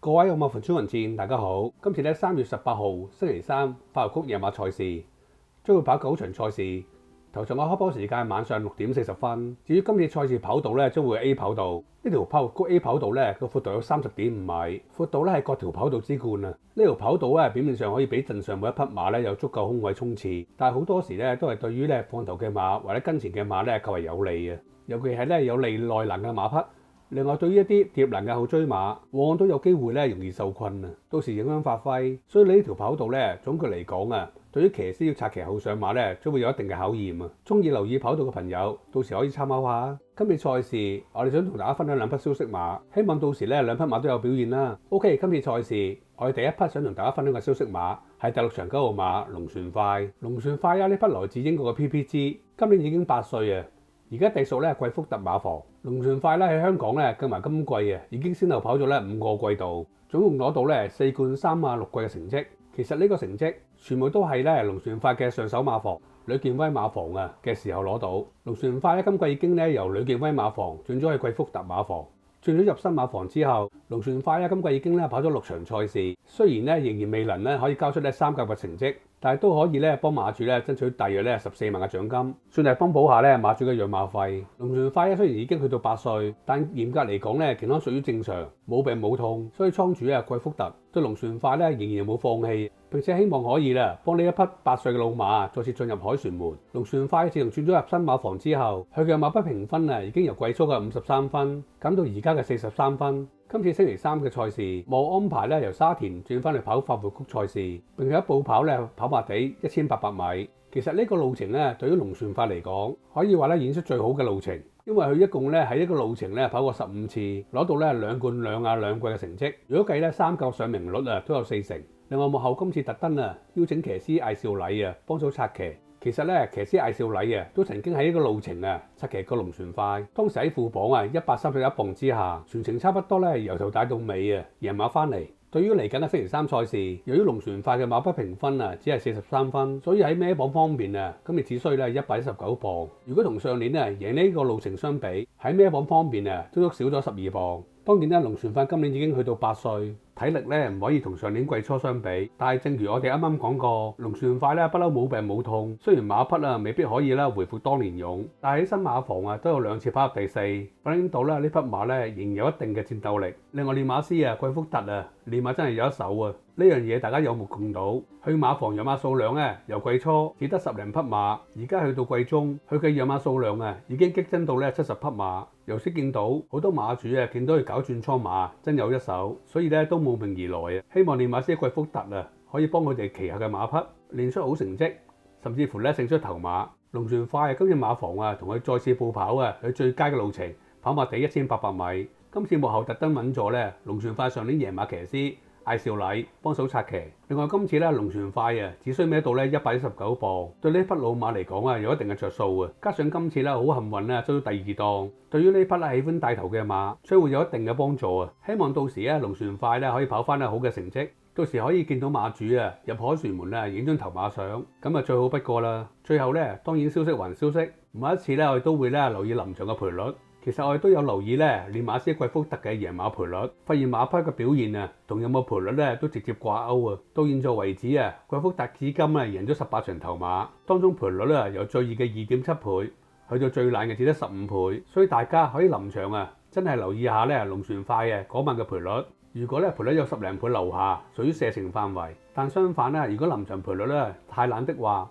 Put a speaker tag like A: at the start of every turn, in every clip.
A: 各位有馬房專運戰，大家好。今次咧3月18號星期三，法蘭克福夜馬賽事將會跑9場賽事。頭場嘅開波時間晚上6點40分。至於今次賽事跑道咧，將會 A 跑道。呢條法蘭克福 A 跑道咧個闊度有30.5米，闊度咧係各條跑道之冠啊！呢條跑道咧表面上可以俾陣上每一匹馬咧有足夠空位衝刺，但係好多時咧都係對於咧放頭嘅馬或者跟前嘅馬咧較為有利嘅，尤其係咧有利內欄嘅馬匹。另外，對於一啲貼欄嘅後追馬，往往都有機會咧容易受困啊，到時影響發揮。所以呢條跑道咧，總括嚟講啊，對於騎師要策騎後上馬咧，將會有一定嘅考驗啊。中意留意跑道嘅朋友，到時可以參考下。今次賽事，我哋想同大家分享兩匹消息馬，希望到時咧兩匹馬都有表現啦。OK， 今次賽事，我哋第一匹想同大家分享嘅消息馬係第6場9號馬龍船快。龍船快啊！呢匹來自英國嘅 PPG， 今年已經8歲啊。而家隸屬咧貴福特馬房。龍船快咧喺香港咧計埋今季啊，已經先後跑咗咧5個季度，總共攞到咧4冠3馬6季嘅成績。其實呢個成績全部都係咧龍船快嘅上手馬房呂健威馬房啊嘅時候攞到。龍船快咧今季已經咧由呂健威馬房轉咗去貴福特馬房。轉咗入新馬房之後，龍船快咧今季已經咧跑咗6場賽事，雖然咧仍然未能咧可以交出咧3甲嘅成績，但係都可以咧幫馬主咧爭取大約咧14萬嘅獎金，算係幫補下咧馬主嘅養馬費。龍船快咧雖然已經去到8歲，但嚴格嚟講咧健康屬於正常，冇病冇痛，所以倉主貴福特對龍船快咧仍然冇放棄，並且希望可以咧幫呢一匹8歲嘅老馬再次進入凱旋門。龍船快自從轉咗入新馬房之後，佢嘅馬匹評分啊已經由季初嘅53分減到而家嘅43分。今次星期三嘅賽事冇安排咧由沙田轉翻嚟跑發活谷賽事，並且補跑咧跑馬地1800米。其實呢個路程咧對於龍船快嚟講，可以話咧演出最好嘅路程，因為佢一共咧喺呢個路程咧跑過15次，攞到咧2冠2亞2季嘅成績。如果計咧3甲上名率啊都有40成。另外幕後今次特登啊邀請騎師艾少禮啊幫手策騎。其實咧，騎師艾少禮啊，都曾經喺呢個路程啊，策騎過龍船快。當時喺副榜啊131磅之下，全程差不多咧由頭帶到尾啊，贏馬翻嚟。對於嚟緊嘅星期三賽事，由於龍船快嘅馬匹評分啊只係43分，所以喺孭磅方面啊，今日只需咧119磅。如果同上年啊贏呢個路程相比，喺孭磅方面啊都少咗12磅。當然咧，龍船快今年已經去到8歲，體力咧唔可以同上年季初相比。但係正如我哋啱啱講過，龍船快咧不嬲冇病冇痛，雖然馬匹啊未必可以啦回復當年勇，但係喺新馬房啊都有2次跑入第4，反映到咧呢匹馬咧仍有一定嘅戰鬥力。另外練馬師啊貴福特啊練馬真係有一手啊！呢樣嘢大家有目共睹。去馬房養馬數量咧由季初只得10零匹馬，而家去到季中，佢嘅養馬數量啊已經激增到咧70匹馬。由此見到好多馬主啊見到佢搞轉倉馬真有一手，所以咧都慕名而來啊！希望練馬師貴福特啊可以幫佢哋旗下嘅馬匹練出好成績，甚至乎咧勝出頭馬。龍船快啊今次馬房啊同佢再次報跑啊佢最佳嘅路程跑馬地1800米。今次幕後特登揾咗咧龍船快上年贏馬騎師艾少禮幫手策騎。另外今次咧龍船快啊只需孭到咧119磅，對呢匹老馬嚟講啊有一定嘅着數啊。加上今次咧好幸運咧追到第2檔，對於呢匹咧喜歡帶頭嘅馬將會有一定嘅幫助啊。希望到時咧龍船快咧可以跑翻咧好嘅成績，到時可以見到馬主啊入凱旋門啊影張頭馬相，咁啊最好不過啦。最後咧當然消息還消息，每一次咧我哋都會咧留意臨場嘅賠率。其實我哋都有留意咧練馬師貴福特嘅贏馬賠率，發現馬匹嘅表現啊同有冇賠率咧都直接掛鈎啊。到現在為止啊，貴福特至今啊贏咗18場頭馬，當中賠率咧由最熱嘅2.7倍去到最爛嘅只得15倍，所以大家可以臨場啊真係留意下咧龍船快嘅嗰晚嘅賠率。如果咧賠率有10零倍樓下，屬於射程範圍；但相反咧，如果臨場賠率咧太爛的話，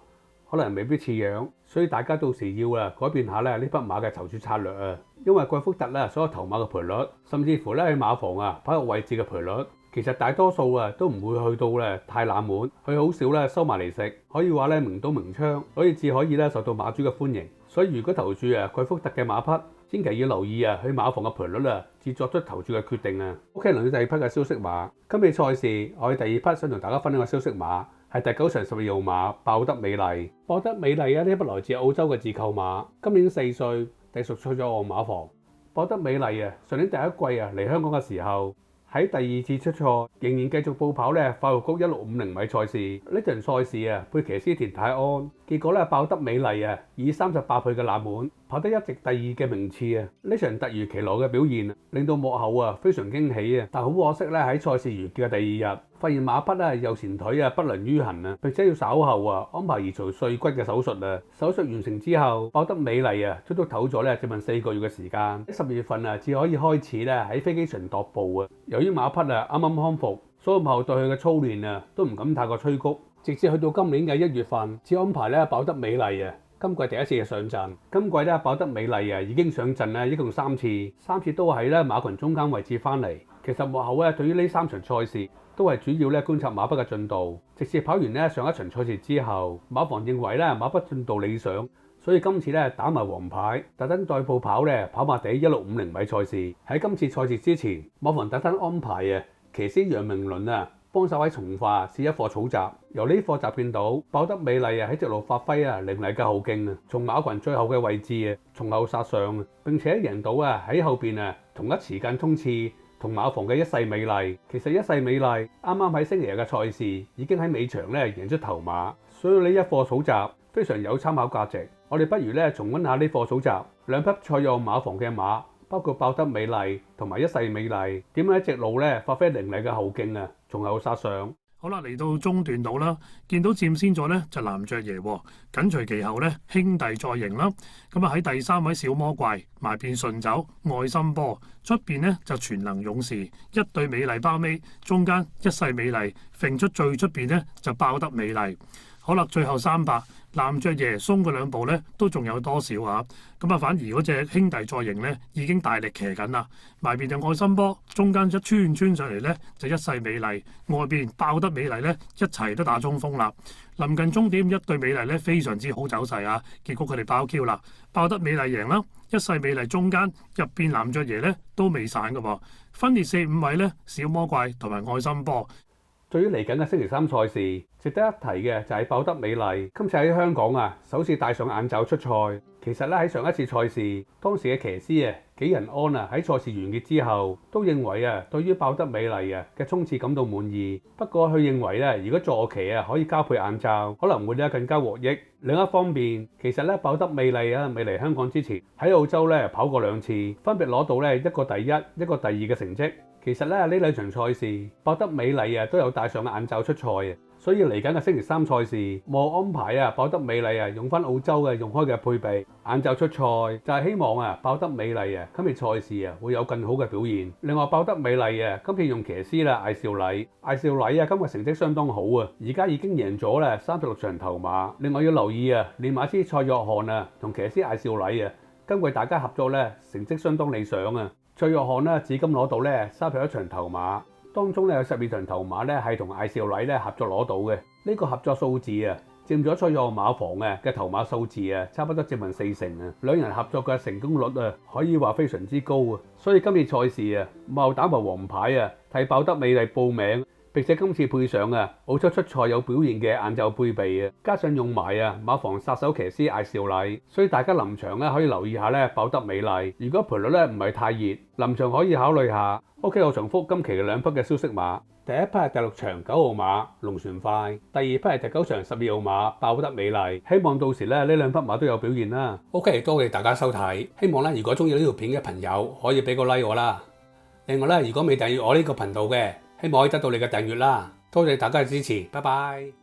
A: 可能未必似樣，所以大家到時要改變下呢匹馬嘅籌注策略啊。因為貴福特所有頭馬嘅賠率，甚至乎喺馬房跑入位置嘅賠率，其實大多數都唔會去到太冷門，佢好少收埋嚟食，可以話明刀明槍，所以至可以受到馬主嘅歡迎。所以如果投注貴福特嘅馬匹，千祈要留意去馬房嘅賠率至作出投注嘅決定啊。OK， 輪到第二匹嘅消息馬。今次賽事我哋第二匹想同大家分享嘅消息馬係第9場12號馬爆得美麗。爆得美麗呢匹來自澳洲嘅自購馬，今年4歲，隸屬出咗岸馬房。爆得美麗上年第一季嚟香港嘅時候，喺第2次出賽，仍然繼續報跑快活谷1650米賽事。呢場賽事配騎師田泰安，結果爆得美麗以38倍嘅冷門跑得一直第2嘅名次啊！呢場突如其來嘅表現令到幕後啊非常驚喜啊！但好可惜咧，喺賽事完結嘅第2日，發現馬匹啊右前腿啊不良於行啊，並且要稍後啊安排移除碎骨嘅手術啊。手術完成之後，鮑德美麗啊足足唞咗咧接近4個月嘅時間，喺10月份啊至可以開始咧喺飛機場踱步啊。由於馬匹啊啱啱康復，所以幕後對佢嘅操練啊都唔敢太過催谷，直至去到今年嘅1月份，至安排咧鮑德美麗啊今季第一次嘅上陣。今季咧鮑德美麗啊已經上陣咧一共3次，3次都係咧馬群中間位置翻嚟。其實幕後咧對於呢3場賽事都係主要咧觀察馬匹嘅進度。直至跑完咧上一場賽事之後，馬房認為咧馬匹進度理想，所以今次咧打埋黃牌，特登代步跑馬地1650米賽事。喺今次賽事之前，馬房特登安排啊騎師楊明倫啊幫手喺從化試一課草閘。由呢課閘見到鮑德美麗喺直路發揮凌厲嘅後勁啊，從馬群最後嘅位置從後殺上，並且贏到喺後邊同一時間衝刺同馬房嘅一世美麗。其實一世美麗啱啱喺星期日嘅賽事已經喺尾場贏出頭馬，所以呢一課草閘非常有參考價值。我哋不如重溫下呢課草閘兩匹賽約馬房嘅馬，包括鮑德美麗同埋一世美麗點樣喺直路發揮凌厲嘅後勁啊，從後殺上。
B: 好啦，嚟到中段度啦，見到佔先咗呢就藍雀爺，緊隨其後呢兄弟再迎啦。咁啊喺第3位小魔怪埋邊順走愛心波，出邊呢就全能勇士一對美麗包尾，中間一世美麗揈出最出邊呢就鮑德美麗。好啦，最後300藍雀爺鬆嗰2步呢都仲有多少啊？咁啊反而嗰隻兄弟再迎呢已經大力騎緊啦，埋邊就愛心波，中間一穿上嚟呢就一世美麗，外邊鮑德美麗呢一齊都打衝鋒啦。臨近終點一對美麗呢非常之好走勢啊，結果佢哋爆 Q 啦，鮑德美麗贏啦，一世美麗中間入邊藍雀爺呢都未散㗎喎，分列4、5位呢小魔怪同埋愛心波。
A: 對於嚟緊嘅星期3賽事，值得一提嘅就係鮑德美麗今次喺香港首次戴上眼罩出賽。其實喺上一次賽事，當時嘅騎師紀仁安喺賽事完結之後都認為對於鮑德美麗嘅衝刺感到滿意。不過佢認為如果坐騎可以交配眼罩，可能會更加獲益。另一方面，其實鮑德美麗未嚟香港之前喺澳洲跑過2次，分別攞到一個第1、一個第2嘅成績。其實呢2場賽事，鮑德美麗都有戴上眼罩出賽，所以嚟緊嘅星期3賽事，冇安排鮑德美麗用翻澳洲用開嘅配備眼罩出賽，就係希望鮑德美麗今次賽事會有更好嘅表現。另外鮑德美麗今次用騎師艾少禮，今日成績相當好而家已經贏咗36場頭馬。另外要留意練馬師蔡約翰同騎師艾少禮今季大家合作成績相當理想蔡約翰至今攞到31場頭馬，當中有12場頭馬係同艾少禮合作攞到嘅。呢個合作數字佔咗蔡約翰馬房嘅頭馬數字差不多接近40%兩人合作嘅成功率可以話非常之高所以今次賽事冇打埋黃牌替鮑德美麗報名。並且今次配上澳洲出賽有表現嘅眼罩配備加上用埋馬房殺手騎師艾少禮，所以大家臨場可以留意下鮑德美麗。如果賠率唔係太熱，臨場可以考慮下。OK， 我重複今期嘅2匹嘅消息馬。第一匹係第6場9號馬龍船快，第2匹係第9場12號馬鮑德美麗。希望到時呢2匹馬都有表現啦。OK， 多謝大家收睇。希望如果中意呢條片嘅朋友可以俾個 like 我啦。另外如果未訂閱我呢個頻道嘅，希望可以得到你嘅訂閱啦，多謝大家嘅支持，拜拜。